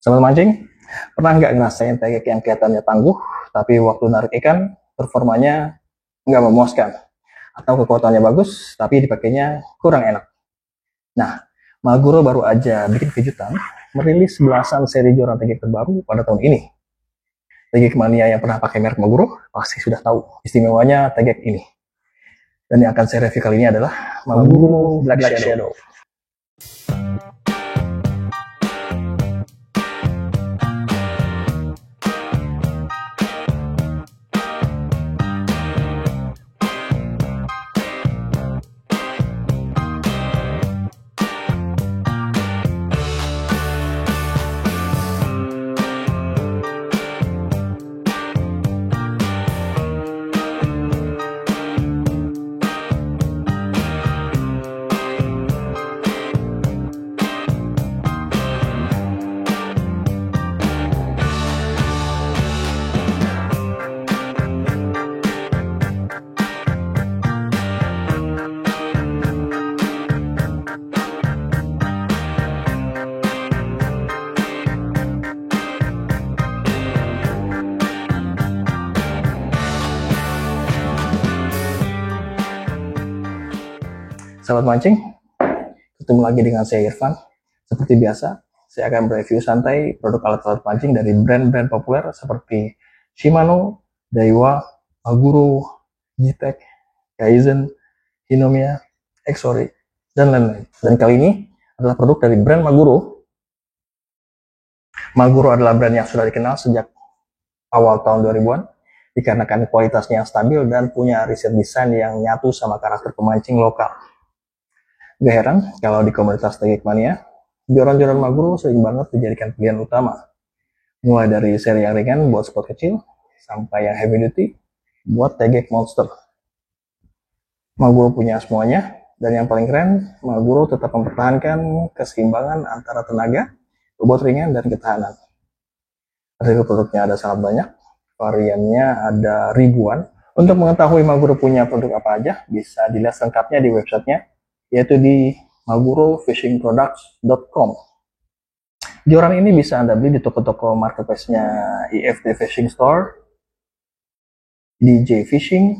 Sahabat mancing, pernah nggak ngerasain tegek yang kelihatannya tangguh, tapi waktu narik ikan, performanya nggak memuaskan? Atau kekuatannya bagus, tapi dipakainya kurang enak? Nah, Maguro baru aja bikin kejutan, merilis belasan seri joran tegek terbaru pada tahun ini. Tegek mania yang pernah pakai merek Maguro, pasti sudah tahu istimewanya tegek ini. Dan yang akan saya review kali ini adalah Maguro Black Shadow. Sahabat mancing, ketemu lagi dengan saya Irfan. Seperti biasa, saya akan mereview santai produk alat-alat pancing dari brand-brand populer seperti Shimano, Daiwa, Maguro, G-Tech, Kaizen, Hinomiya, Exori, dan lain-lain. Dan kali ini adalah produk dari brand Maguro. Maguro adalah brand yang sudah dikenal sejak awal tahun 2000-an, dikarenakan kualitasnya yang stabil dan punya riset desain yang nyatu sama karakter pemancing lokal. Gak heran kalau di komunitas tegek mania, joran-joran Maguro sering banget dijadikan pilihan utama. Mulai dari seri yang ringan buat spot kecil, sampai yang heavy duty buat tegek monster. Maguro punya semuanya, dan yang paling keren, Maguro tetap mempertahankan keseimbangan antara tenaga, bobot ringan, dan ketahanan. Hasil produknya ada sangat banyak, variannya ada ribuan. Untuk mengetahui Maguro punya produk apa aja, bisa dilihat lengkapnya di websitenya, yaitu di magurofishingproducts.com. Joran ini bisa Anda beli di toko-toko marketplace-nya IFT Fishing Store, DJ Fishing,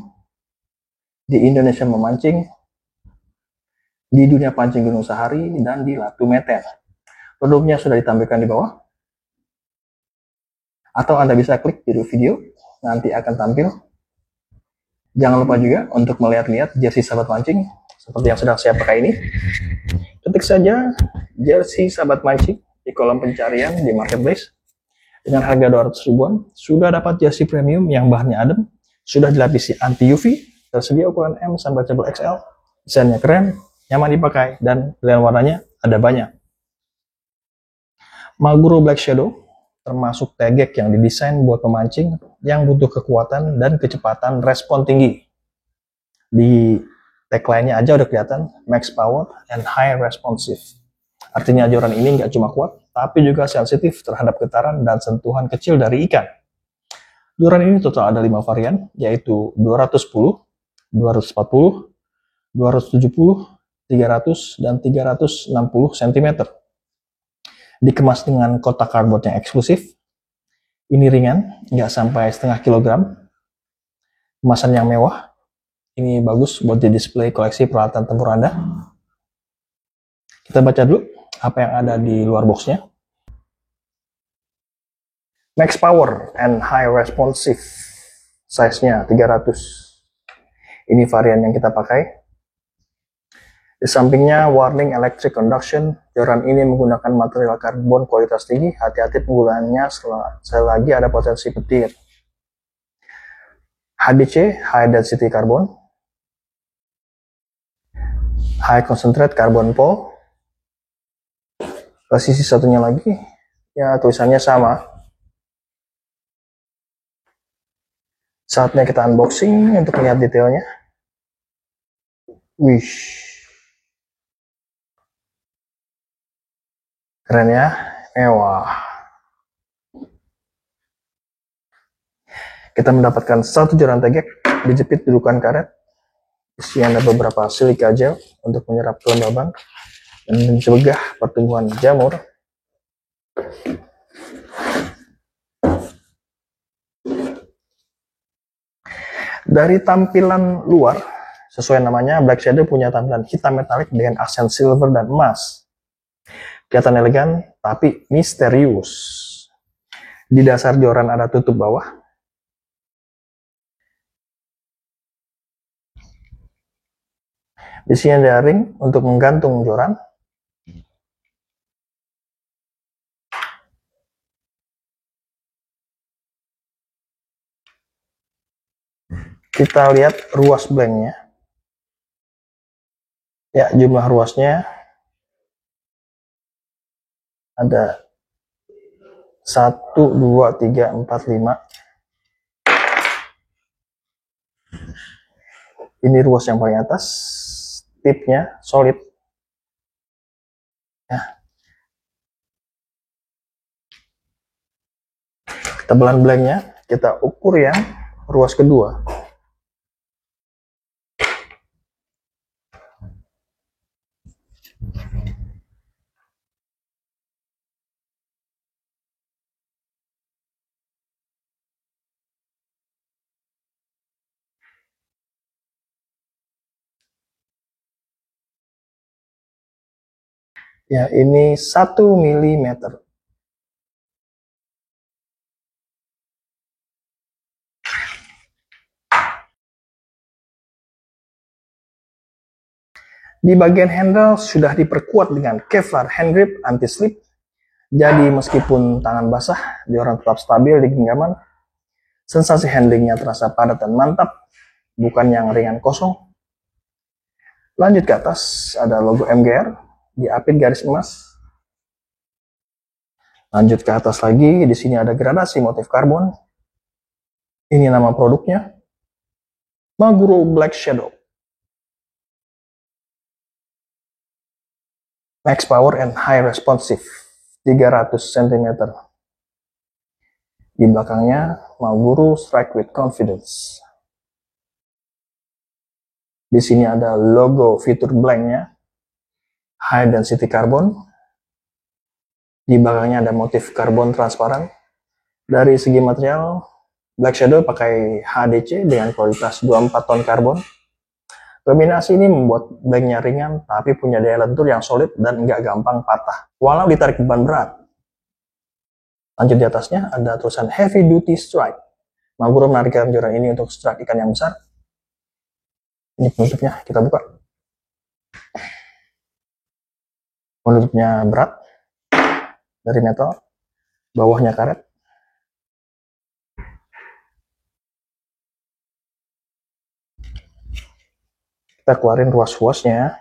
di Indonesia Memancing, di Dunia Pancing Gunung Sahari, dan di Latu Meten. Produknya sudah ditampilkan di bawah, atau Anda bisa klik di video, nanti akan tampil. Jangan lupa juga untuk melihat-lihat jersey sahabat mancing, seperti yang sedang saya pakai ini. Ketik saja jersey sahabat mancing di kolom pencarian di marketplace. Dengan harga 200 ribuan, sudah dapat jersey premium yang bahannya adem, sudah dilapisi anti UV, tersedia ukuran M sampai XL, desainnya keren, nyaman dipakai, dan pilihan warnanya ada banyak. Maguro Black Shadow termasuk tegek yang didesain buat pemancing yang butuh kekuatan dan kecepatan respon tinggi. Di tagline-nya aja udah kelihatan, max power and high responsive. Artinya joran ini nggak cuma kuat, tapi juga sensitif terhadap getaran dan sentuhan kecil dari ikan. Joran ini total ada 5 varian, yaitu 210, 240, 270, 300, dan 360 cm. Dikemas dengan kotak kardboard yang eksklusif. Ini ringan, nggak sampai setengah kilogram. Kemasan yang mewah. Ini bagus buat di display koleksi peralatan tempur Anda. Kita baca dulu apa yang ada di luar boxnya. Max power and high responsive. Size-nya 300. Ini varian yang kita pakai. Di sampingnya warning electric conduction. Joran ini menggunakan material karbon kualitas tinggi. Hati-hati penggunaannya selagi ada potensi petir. HDC, High Density Carbon. High Concentrate Carbon Pole. Ke sisi satunya lagi, ya tulisannya sama. Saatnya kita unboxing untuk melihat detailnya. Wish, keren ya, mewah. Kita mendapatkan satu joran tegek dijepit dudukan karet. Isinya ada beberapa silika gel untuk menyerap kelembaban dan mencegah pertumbuhan jamur. Dari tampilan luar, sesuai namanya, Black Shadow punya tampilan hitam metalik dengan aksen silver dan emas. Kelihatan elegan, tapi misterius. Di dasar joran ada tutup bawah. Di sini ada ring untuk menggantung joran. Kita lihat ruas blanknya. Ya, jumlah ruasnya ada 1, 2, 3, 4, 5. Ini ruas yang paling atas, tipnya solid. Ya. Ketebalan blanknya kita ukur yang ruas kedua. Ya, ini 1 mm. Di bagian handle sudah diperkuat dengan Kevlar hand grip anti-slip. Jadi meskipun tangan basah, joran tetap stabil di genggaman. Sensasi handlingnya terasa padat dan mantap, bukan yang ringan kosong. Lanjut ke atas, ada logo MGR. Diapit garis emas. Lanjut ke atas lagi, di sini ada gradasi motif karbon. Ini nama produknya, Maguro Black Shadow. Max Power and High Responsive, 300 cm. Di belakangnya, Maguro Strike with Confidence. Di sini ada logo fitur blanknya, High Density Carbon. Di belakangnya ada motif karbon transparan. Dari segi material, Black Shadow pakai HDC dengan kualitas 24 ton karbon. Kombinasi ini membuat blanknya ringan, tapi punya daya lentur yang solid dan nggak gampang patah, walau ditarik beban berat. Lanjut di atasnya, ada tulisan Heavy Duty Strike. Maguro menargetkan joran ini untuk strike ikan yang besar. Ini penutupnya, kita buka. Penutupnya berat, dari metal, bawahnya karet. Kita keluarin ruas-ruasnya.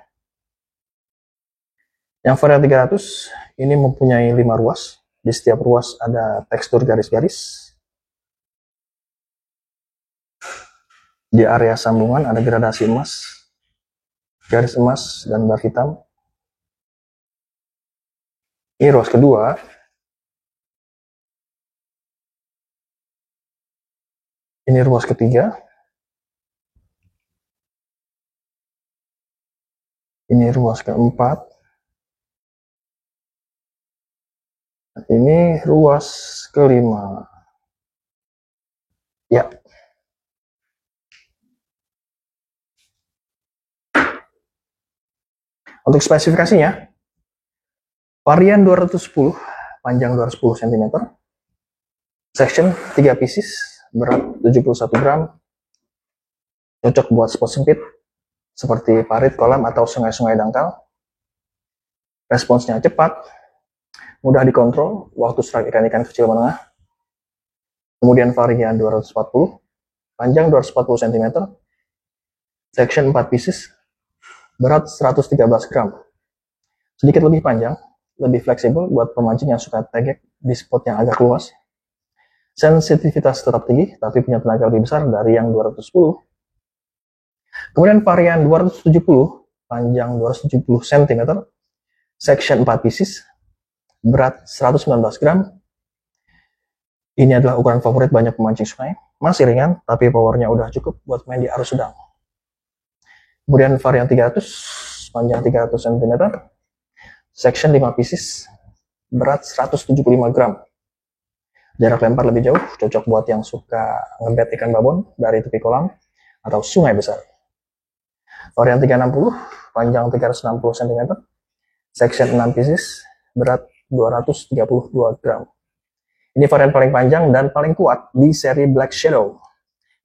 Yang varian 300 ini mempunyai 5 ruas. Di setiap ruas ada tekstur garis-garis. Di area sambungan ada gradasi emas, garis emas, dan bar hitam. Ini ruas kedua. Ini ruas ketiga. Ini ruas keempat. Ini ruas kelima. Ya. Untuk spesifikasinya, varian 210, panjang 210 cm, section 3 pieces, berat 71 gram, cocok buat spot sempit, seperti parit, kolam, atau sungai-sungai dangkal. Responsnya cepat, mudah dikontrol, waktu strike ikan-ikan kecil menengah. Kemudian varian 240, panjang 240 cm, section 4 pieces, berat 113 gram. Sedikit lebih panjang, lebih fleksibel buat pemancing yang suka tegek di spot yang agak luas. Sensitivitas tetap tinggi, tapi punya tenaga lebih besar dari yang 210. Kemudian varian 270, panjang 270 cm, section 4 pieces, berat 119 gram. Ini adalah ukuran favorit banyak pemancing sungai. Masih ringan, tapi powernya udah cukup buat main di arus sedang. Kemudian varian 300, panjang 300 cm, section 5 pieces, berat 175 gram. Jarak lempar lebih jauh, cocok buat yang suka ngebet ikan babon dari tepi kolam atau sungai besar. Varian 360, panjang 360 cm, section 6 pieces, berat 232 gram. Ini varian paling panjang dan paling kuat di seri Black Shadow.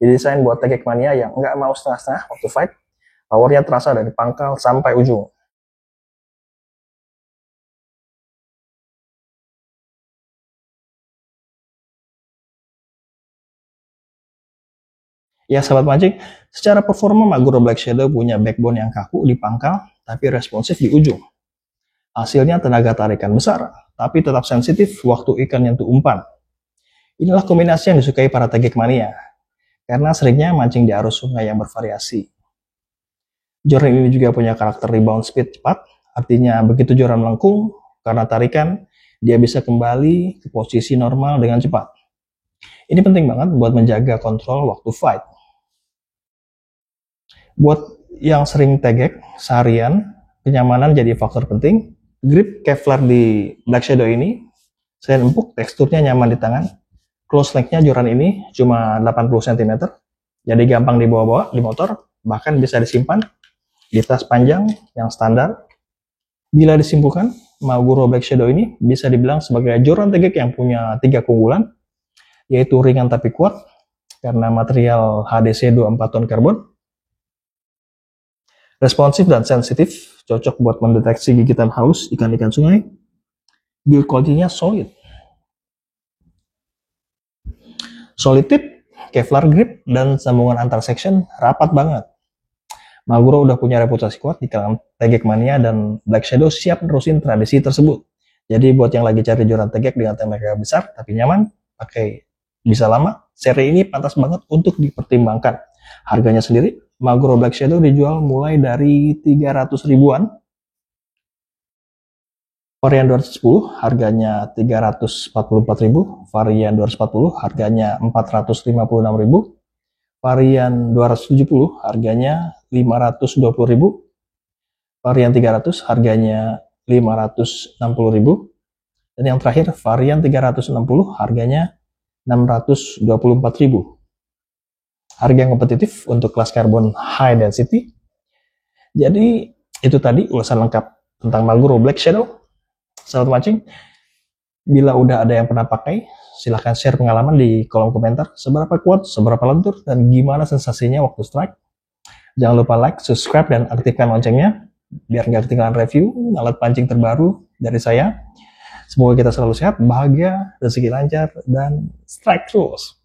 Didesain buat Tegek mania yang nggak mau setengah-setengah waktu fight. Powernya terasa dari pangkal sampai ujung. Ya sahabat mancing, secara performa Maguro Black Shadow punya backbone yang kaku di pangkal, tapi responsif di ujung. Hasilnya tenaga tarikan besar, tapi tetap sensitif waktu ikan nyentuh umpan. Inilah kombinasi yang disukai para tegek mania, karena seringnya mancing di arus sungai yang bervariasi. Joran ini juga punya karakter rebound speed cepat, artinya begitu joran melengkung, karena tarikan, dia bisa kembali ke posisi normal dengan cepat. Ini penting banget buat menjaga kontrol waktu fight. Buat yang sering tegek seharian, kenyamanan jadi faktor penting. Grip Kevlar di Black Shadow ini, selain empuk, teksturnya nyaman di tangan. Close length-nya joran ini cuma 80 cm, jadi gampang dibawa-bawa di motor, bahkan bisa disimpan di tas panjang yang standar. Bila disimpulkan, Maguro Black Shadow ini bisa dibilang sebagai joran tegek yang punya 3 keunggulan, yaitu ringan tapi kuat, karena material HDC 24 ton karbon, responsif dan sensitif, cocok buat mendeteksi gigitan halus ikan-ikan sungai. Build quality-nya solid. Solid tip, Kevlar grip, dan sambungan antar section rapat banget. Maguro udah punya reputasi kuat di kalangan tegek mania dan Black Shadow siap nerusin tradisi tersebut. Jadi buat yang lagi cari joran tegek dengan tenaga besar tapi nyaman, pakai bisa lama, seri ini pantas banget untuk dipertimbangkan. Harganya sendiri, Maguro Black Shadow dijual mulai dari 300 ribuan. Varian 210 harganya 344 ribu, varian 240 harganya 456 ribu, varian 270 harganya 520 ribu, varian 300 harganya 560 ribu, dan yang terakhir varian 360 harganya 624 ribu. Harga yang kompetitif untuk kelas karbon high density. Jadi itu tadi ulasan lengkap tentang Maguro Black Shadow. Sahabat mancing, bila udah ada yang pernah pakai, silahkan share pengalaman di kolom komentar. Seberapa kuat, seberapa lentur, dan gimana sensasinya waktu strike. Jangan lupa like, subscribe, dan aktifkan loncengnya biar nggak ketinggalan review alat pancing terbaru dari saya. Semoga kita selalu sehat, bahagia, rezeki lancar, dan strike terus.